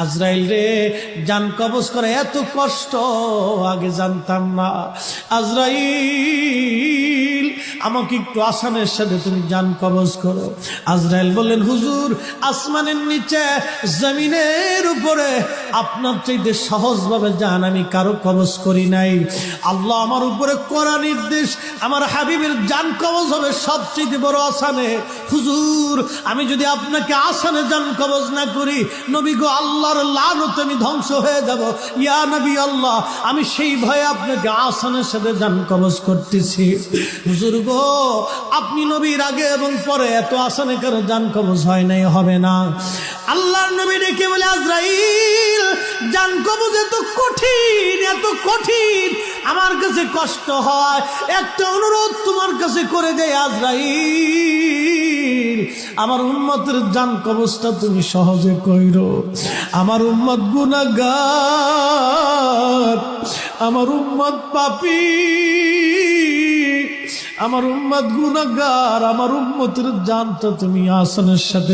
আজরাইল রে, জান কবজ করে এত কষ্ট আগে জানতাম না। আজরাইল, আমাকে একটু আসানের সাথে তুমি জান কবজ করো। আজরাইল বললেন, হুজুর, আসমানের নিচে জমিনের উপরে আপনার চাইতে সহজভাবে জান আমি কারো কবজ করি নাই। আল্লাহ আমার উপরে করা নির্দেশ, আমার হাবিবের জান কবজ হবে সবচেয়ে বড় আসানে। হুজুর, আমি যদি আপনাকে আসানে জান কবজ না করি, নবী গো, আল্লাহর লানতে আমি ধ্বংস হয়ে যাব। ইয়া নবী আল্লাহ, আমি সেই ভয়ে আপনাকে আসানের সাথে জান কবজ করতেছি। হুজুর গো, আপনি নবীর আগে এবং পরে এত আসানে কারো জান কবজ হয় নাই, হবে না। আল্লাহর নবী ডেকে বলে, আজরাইল, জান কবজ এত কঠিন, এত কঠিন, আমার কাছে কষ্ট হয়। একটা অনুরোধ তোমার কাছে করে দেয় আজরাইল, আমার উম্মতের জান কবজটা তুমি সহজে কইরো। আমার উম্মত গুনাহগার, আমার উম্মত পাপী, আমার উম্মত গুনাহগার, আমার উম্মতের জানটা তুমি আসানের সাথে